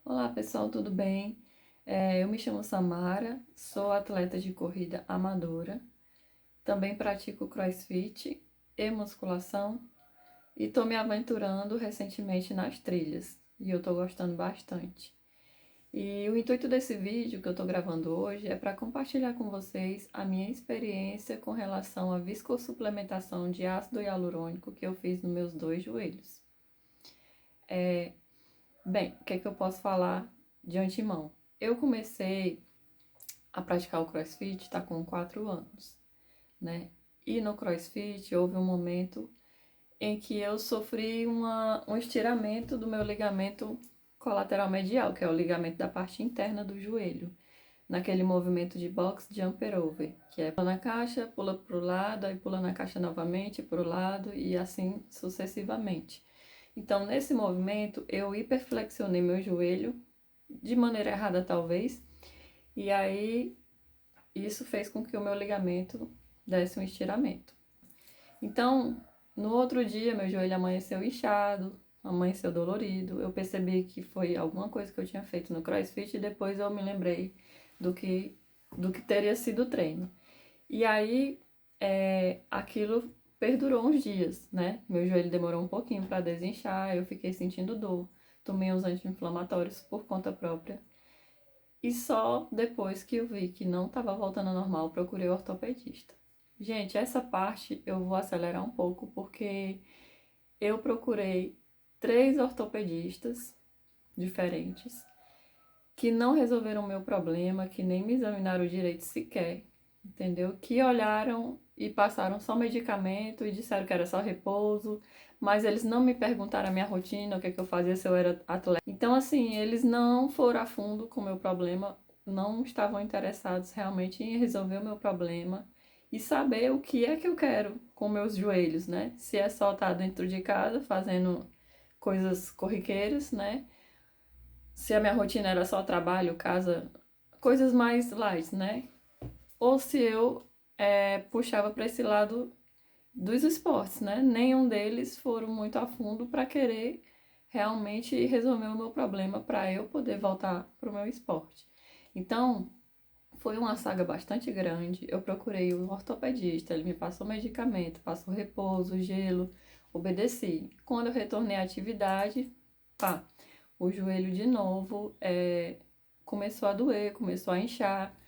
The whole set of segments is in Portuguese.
Olá pessoal, tudo bem? Eu me chamo Samara, sou atleta de corrida amadora, também pratico CrossFit e musculação e estou me aventurando recentemente nas trilhas e eu estou gostando bastante. E o intuito desse vídeo que eu estou gravando hoje é para compartilhar com vocês a minha experiência com relação à viscosupplementação de ácido hialurônico que eu fiz nos meus dois joelhos. Bem, o que é que eu posso falar de antemão? Eu comecei a praticar o CrossFit está com 4 anos, né? E no CrossFit houve um momento em que eu sofri um estiramento do meu ligamento colateral medial, que é o ligamento da parte interna do joelho, naquele movimento de box jumper over, que é pula na caixa, pula para o lado, aí pula na caixa novamente para o lado e assim sucessivamente. Então, nesse movimento, eu hiperflexionei meu joelho, de maneira errada talvez, e aí isso fez com que o meu ligamento desse um estiramento. Então, no outro dia, meu joelho amanheceu inchado, amanheceu dolorido. Eu percebi que foi alguma coisa que eu tinha feito no CrossFit e depois eu me lembrei do que, do que teria sido o treino. E aí, aquilo perdurou uns dias, né? Meu joelho demorou um pouquinho para desinchar, eu fiquei sentindo dor. Tomei uns anti-inflamatórios por conta própria. E só depois que eu vi que não estava voltando ao normal, procurei o ortopedista. Gente, essa parte eu vou acelerar um pouco porque eu procurei 3 ortopedistas diferentes que não resolveram o meu problema, que nem me examinaram direito sequer, entendeu? Que olharam e passaram só medicamento e disseram que era só repouso, mas eles não me perguntaram a minha rotina, o que é que eu fazia se eu era atleta. Então, assim, eles não foram a fundo com o meu problema, não estavam interessados realmente em resolver o meu problema e saber o que é que eu quero com meus joelhos, né? Se é só estar dentro de casa fazendo coisas corriqueiras, né? Se a minha rotina era só trabalho, casa, coisas mais light, né? Ou se eu puxava para esse lado dos esportes, né? Nenhum deles foram muito a fundo para querer realmente resolver o meu problema para eu poder voltar para o meu esporte. Então, foi uma saga bastante grande. Eu procurei o ortopedista, ele me passou medicamento, passou repouso, gelo, obedeci. Quando eu retornei à atividade, pá, o joelho de novo começou a doer, começou a inchar.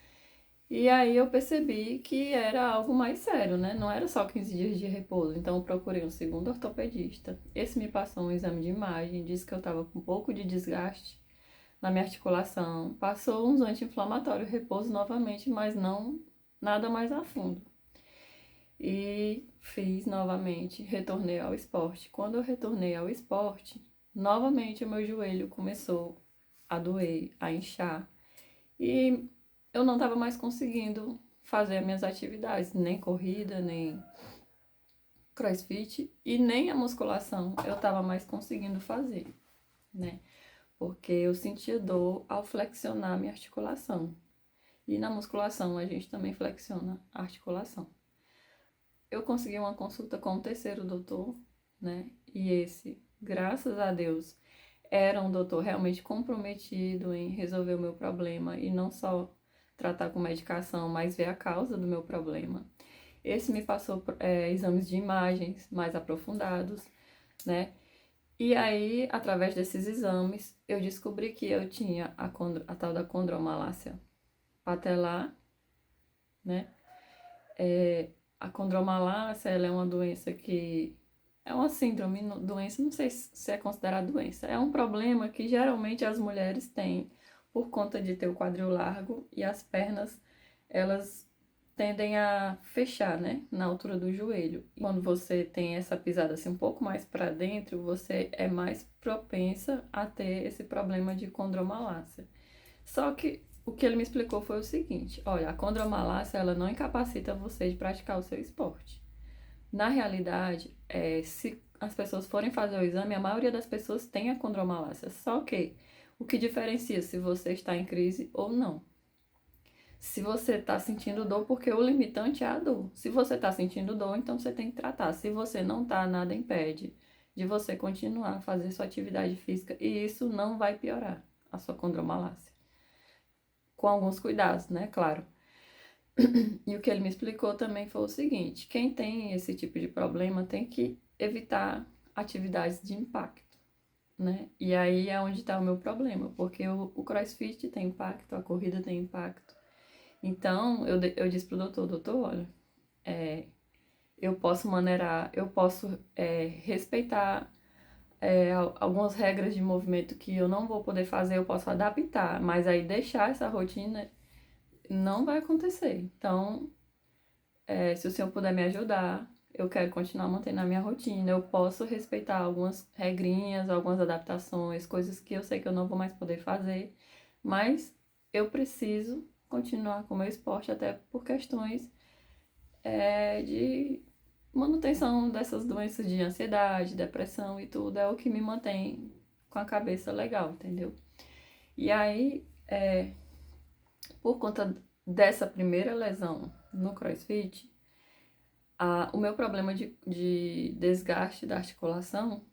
E aí eu percebi que era algo mais sério, né? Não era só 15 dias de repouso. Então eu procurei um segundo ortopedista. Esse me passou um exame de imagem, disse que eu estava com um pouco de desgaste na minha articulação. Passou uns anti-inflamatórios, repouso novamente, mas não nada mais a fundo. E fiz novamente, retornei ao esporte. Quando eu retornei ao esporte, novamente o meu joelho começou a doer, a inchar. E eu não estava mais conseguindo fazer as minhas atividades, nem corrida, nem CrossFit e nem a musculação eu estava mais conseguindo fazer, né? Porque eu sentia dor ao flexionar minha articulação. E na musculação a gente também flexiona a articulação. Eu consegui uma consulta com o terceiro doutor, né? E esse, graças a Deus, era um doutor realmente comprometido em resolver o meu problema e não só tratar com medicação, mas ver a causa do meu problema. Esse me passou exames de imagens mais aprofundados, né? E aí, através desses exames, eu descobri que eu tinha a tal da condromalácia patelar, né? A condromalácia, ela é uma doença que é uma síndrome, doença, não sei se é considerada doença. É um problema que geralmente as mulheres têm por conta de ter o quadril largo e as pernas, elas tendem a fechar, né, na altura do joelho. E quando você tem essa pisada assim um pouco mais para dentro, você é mais propensa a ter esse problema de condromalácia. Só que o que ele me explicou foi o seguinte: olha, a condromalácia ela não incapacita você de praticar o seu esporte. Na realidade, se as pessoas forem fazer o exame, a maioria das pessoas tem a condromalácia. Só que o que diferencia se você está em crise ou não? Se você está sentindo dor, porque o limitante é a dor. Se você está sentindo dor, então você tem que tratar. Se você não está, nada impede de você continuar a fazer sua atividade física e isso não vai piorar. a sua condromalácia. Com alguns cuidados, né? Claro. E o que ele me explicou também foi o seguinte: quem tem esse tipo de problema tem que evitar atividades de impacto, né? E aí é onde está o meu problema, porque o CrossFit tem impacto, a corrida tem impacto. Então, eu disse pro doutor, olha, eu posso maneirar, eu posso respeitar algumas regras de movimento que eu não vou poder fazer, eu posso adaptar, mas aí deixar essa rotina não vai acontecer. Então, se o senhor puder me ajudar, eu quero continuar mantendo a minha rotina, eu posso respeitar algumas regrinhas, algumas adaptações, coisas que eu sei que eu não vou mais poder fazer, mas eu preciso continuar com o meu esporte até por questões de manutenção dessas doenças de ansiedade, depressão e tudo, é o que me mantém com a cabeça legal, entendeu? E aí, por conta dessa primeira lesão no CrossFit, o meu problema de desgaste da articulação,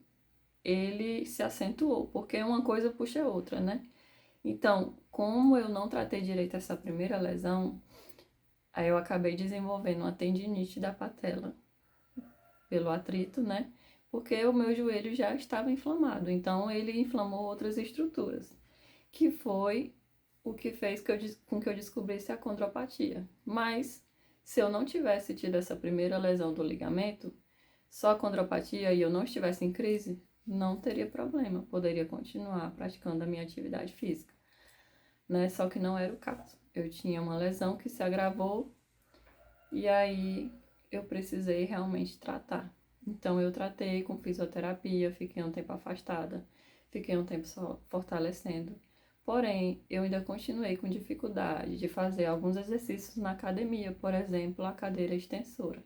ele se acentuou, porque uma coisa puxa a outra, né? Então, como eu não tratei direito essa primeira lesão, aí eu acabei desenvolvendo uma tendinite da patela, pelo atrito, né? Porque o meu joelho já estava inflamado, então ele inflamou outras estruturas, que foi o que fez com que eu descobrisse a condropatia. Mas se eu não tivesse tido essa primeira lesão do ligamento, só a condropatia e eu não estivesse em crise, não teria problema, poderia continuar praticando a minha atividade física, né? Só que não era o caso. Eu tinha uma lesão que se agravou e aí eu precisei realmente tratar. Então eu tratei com fisioterapia, fiquei um tempo afastada, fiquei um tempo só fortalecendo. Porém, eu ainda continuei com dificuldade de fazer alguns exercícios na academia, por exemplo, a cadeira extensora.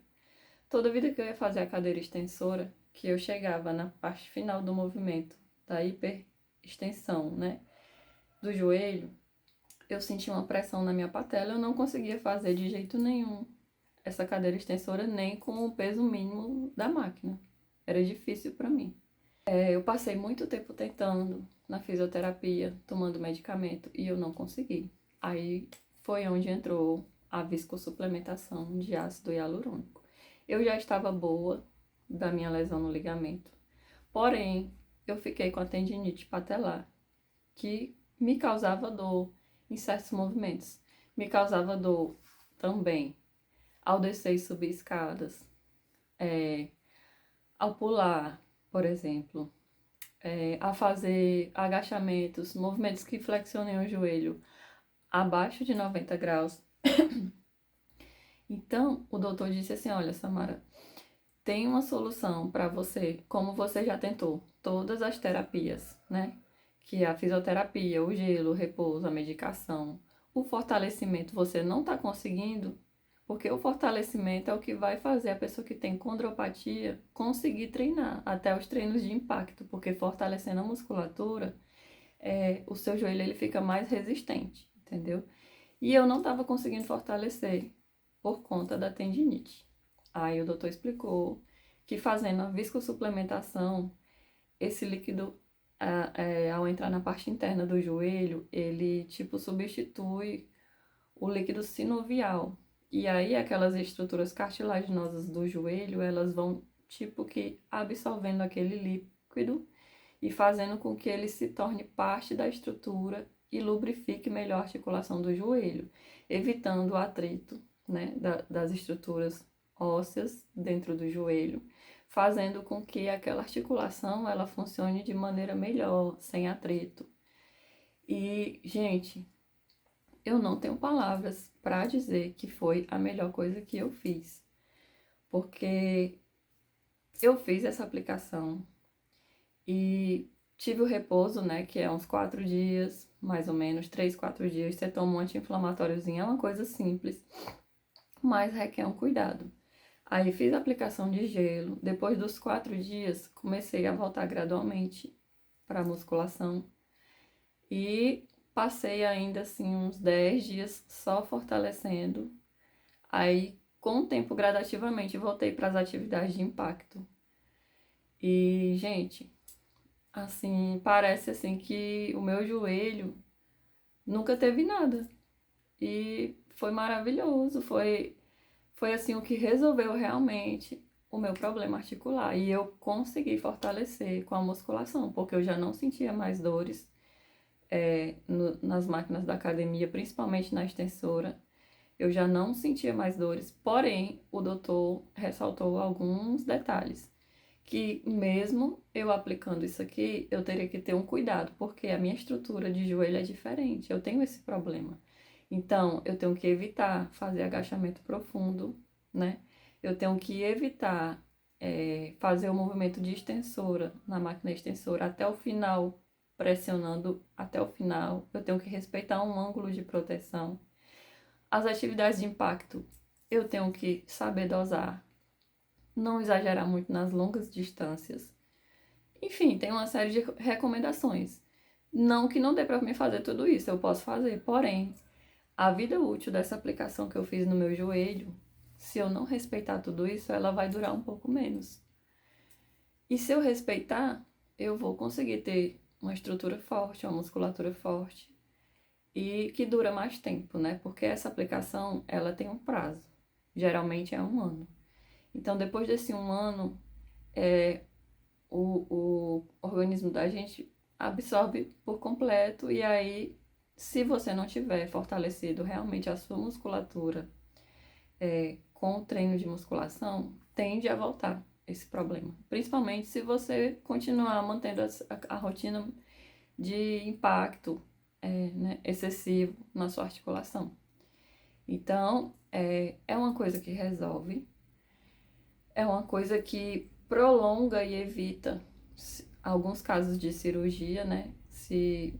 Toda vida que eu ia fazer a cadeira extensora, que eu chegava na parte final do movimento, da hiperextensão, né, do joelho, eu sentia uma pressão na minha patela, eu não conseguia fazer de jeito nenhum essa cadeira extensora nem com o peso mínimo da máquina. Era difícil para mim. Eu passei muito tempo tentando na fisioterapia, tomando medicamento e eu não consegui. Aí foi onde entrou a viscosuplementação de ácido hialurônico. Eu já estava boa da minha lesão no ligamento, porém eu fiquei com a tendinite patelar, que me causava dor em certos movimentos. Me causava dor também ao descer e subir escadas, ao pular, por exemplo, a fazer agachamentos, movimentos que flexionem o joelho abaixo de 90 graus. Então, o doutor disse assim: olha, Samara, tem uma solução para você, como você já tentou todas as terapias, né? Que é a fisioterapia, o gelo, o repouso, a medicação, o fortalecimento você não está conseguindo, porque o fortalecimento é o que vai fazer a pessoa que tem condropatia conseguir treinar, até os treinos de impacto, porque fortalecendo a musculatura, o seu joelho ele fica mais resistente, entendeu? E eu não estava conseguindo fortalecer por conta da tendinite. Aí o doutor explicou que fazendo a viscosuplementação, esse líquido, ao entrar na parte interna do joelho, ele tipo substitui o líquido sinovial. E aí aquelas estruturas cartilaginosas do joelho, elas vão tipo que absorvendo aquele líquido e fazendo com que ele se torne parte da estrutura e lubrifique melhor a articulação do joelho, evitando o atrito, né, das estruturas ósseas dentro do joelho, fazendo com que aquela articulação ela funcione de maneira melhor, sem atrito. E, gente, eu não tenho palavras para dizer que foi a melhor coisa que eu fiz, porque eu fiz essa aplicação e tive o repouso, né, que é uns 4 dias, mais ou menos, 3, 4 dias, você toma um anti-inflamatóriozinho, é uma coisa simples, mas requer um cuidado. Aí fiz a aplicação de gelo, depois dos 4 dias, comecei a voltar gradualmente para a musculação e passei ainda assim uns 10 dias só fortalecendo. Aí, com o tempo, gradativamente, voltei para as atividades de impacto. E, gente, assim, parece assim que o meu joelho nunca teve nada. E foi maravilhoso, foi assim o que resolveu realmente o meu problema articular. E eu consegui fortalecer com a musculação, porque eu já não sentia mais dores nas máquinas da academia, principalmente na extensora. Eu já não sentia mais dores, porém, o doutor ressaltou alguns detalhes. Que mesmo eu aplicando isso aqui, eu teria que ter um cuidado, porque a minha estrutura de joelho é diferente, eu tenho esse problema. Então, eu tenho que evitar fazer agachamento profundo, né? Eu tenho que evitar fazer o movimento de extensora na máquina extensora até o final, pressionando até o final. Eu tenho que respeitar um ângulo de proteção. As atividades de impacto, eu tenho que saber dosar, não exagerar muito nas longas distâncias. Enfim, tem uma série de recomendações. Não que não dê para mim fazer tudo isso, eu posso fazer, porém, a vida útil dessa aplicação que eu fiz no meu joelho, se eu não respeitar tudo isso, ela vai durar um pouco menos. E se eu respeitar, eu vou conseguir ter uma estrutura forte, uma musculatura forte e que dura mais tempo, né? Porque essa aplicação, ela tem um prazo. Geralmente é 1 ano. Então, depois desse 1 ano, o organismo da gente absorve por completo e aí, se você não tiver fortalecido realmente a sua musculatura com o treino de musculação, tende a voltar esse problema. Principalmente se você continuar mantendo a rotina de impacto né, excessivo na sua articulação. Então, é uma coisa que resolve, é uma coisa que prolonga e evita alguns casos de cirurgia, né? Se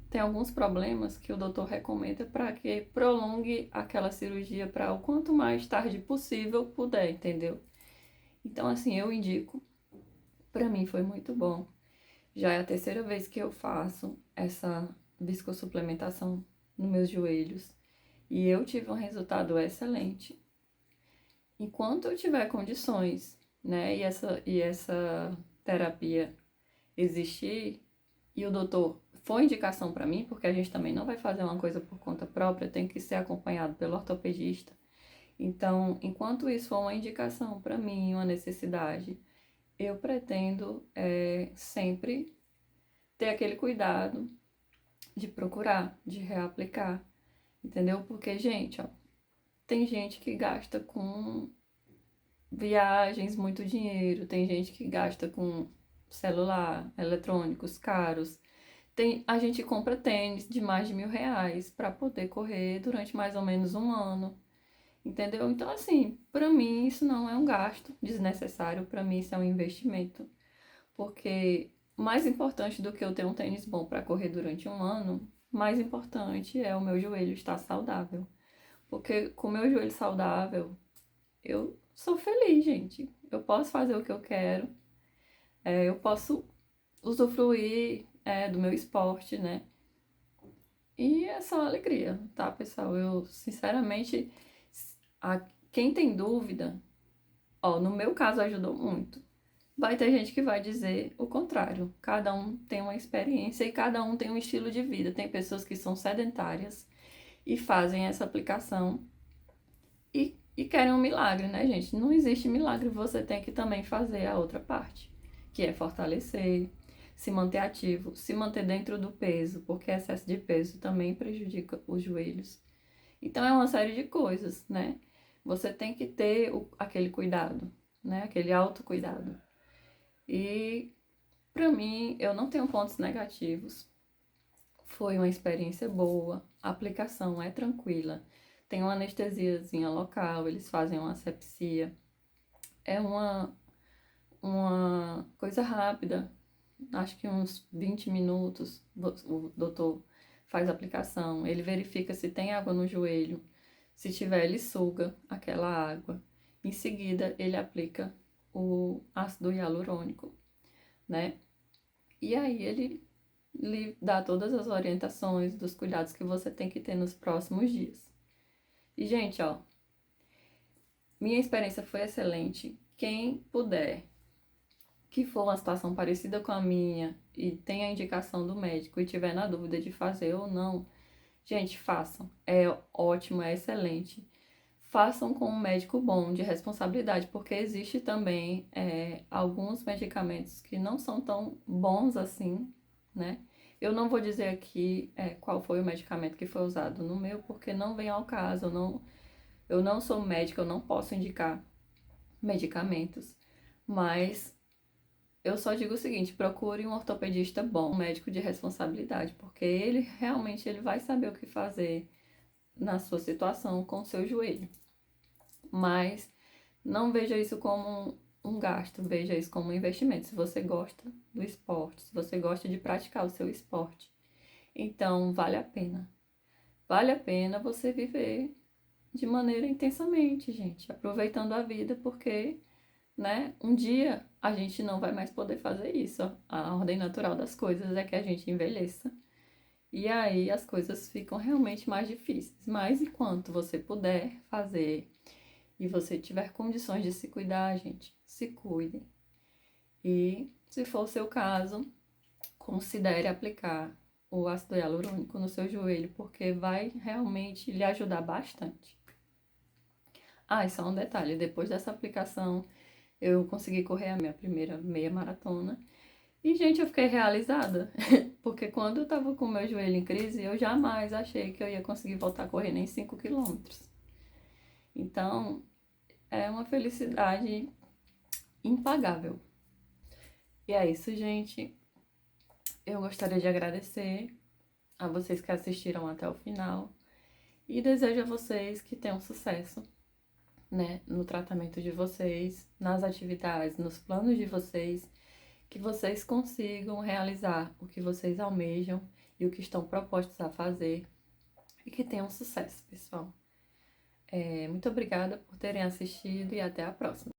tem alguns problemas que o doutor recomenda para que prolongue aquela cirurgia para o quanto mais tarde possível puder, entendeu? Então, assim, eu indico. Para mim foi muito bom. Já é a terceira vez que eu faço essa viscosuplementação nos meus joelhos e eu tive um resultado excelente. Enquanto eu tiver condições, né, e essa terapia existir e o doutor for indicação para mim, porque a gente também não vai fazer uma coisa por conta própria, tem que ser acompanhado pelo ortopedista. Então, enquanto isso for uma indicação para mim, uma necessidade, eu pretendo sempre ter aquele cuidado de procurar, de reaplicar, entendeu? Porque, gente, ó, tem gente que gasta com viagens muito dinheiro, tem gente que gasta com celular, eletrônicos caros. A gente compra tênis de mais de R$ 1.000 para poder correr durante mais ou menos 1 ano, entendeu? Então, assim, para mim isso não é um gasto desnecessário, para mim isso é um investimento, porque mais importante do que eu ter um tênis bom para correr durante 1 ano, mais importante é o meu joelho estar saudável, porque com o meu joelho saudável, eu sou feliz, gente. Eu posso fazer o que eu quero, eu posso usufruir do meu esporte, né? E é só alegria, tá, pessoal? Eu, sinceramente, a, quem tem dúvida, ó, no meu caso ajudou muito. Vai ter gente que vai dizer o contrário. Cada um tem uma experiência e cada um tem um estilo de vida. Tem pessoas que são sedentárias e fazem essa aplicação e querem um milagre, né, gente? Não existe milagre, você tem que também fazer a outra parte, que é fortalecer, se manter ativo, se manter dentro do peso, porque excesso de peso também prejudica os joelhos. Então é uma série de coisas, né? Você tem que ter aquele cuidado, né? Aquele autocuidado. E para mim, eu não tenho pontos negativos. Foi uma experiência boa, a aplicação é tranquila. Tem uma anestesiazinha local, eles fazem uma asepsia. É uma coisa rápida, acho que uns 20 minutos o doutor faz a aplicação. Ele verifica se tem água no joelho. Se tiver, ele suga aquela água. Em seguida, ele aplica o ácido hialurônico, né? E aí ele lhe dá todas as orientações dos cuidados que você tem que ter nos próximos dias. E, gente, ó, minha experiência foi excelente. que for uma situação parecida com a minha e tem a indicação do médico e tiver na dúvida de fazer ou não, gente, façam. É ótimo, é excelente. Façam com um médico bom, de responsabilidade, porque existe também alguns medicamentos que não são tão bons assim, né? Eu não vou dizer aqui qual foi o medicamento que foi usado no meu, porque não vem ao caso. Eu não sou médica, eu não posso indicar medicamentos, mas eu só digo o seguinte: procure um ortopedista bom, um médico de responsabilidade, porque ele realmente ele vai saber o que fazer na sua situação com o seu joelho. Mas não veja isso como um gasto, veja isso como um investimento. Se você gosta do esporte, se você gosta de praticar o seu esporte, então vale a pena. Vale a pena você viver de maneira intensamente, gente, aproveitando a vida, porque, né, um dia a gente não vai mais poder fazer isso. A ordem natural das coisas é que a gente envelheça. E aí as coisas ficam realmente mais difíceis. Mas enquanto você puder fazer e você tiver condições de se cuidar, gente, se cuidem. E, se for o seu caso, considere aplicar o ácido hialurônico no seu joelho, porque vai realmente lhe ajudar bastante. Ah, e só um detalhe, depois dessa aplicação, eu consegui correr a minha primeira meia maratona. E, gente, eu fiquei realizada, porque quando eu tava com o meu joelho em crise, eu jamais achei que eu ia conseguir voltar a correr nem 5 quilômetros. Então, é uma felicidade impagável. E é isso, gente. Eu gostaria de agradecer a vocês que assistiram até o final e desejo a vocês que tenham sucesso, né, no tratamento de vocês, nas atividades, nos planos de vocês, que vocês consigam realizar o que vocês almejam e o que estão propostos a fazer e que tenham sucesso, pessoal. Muito obrigada por terem assistido e até a próxima.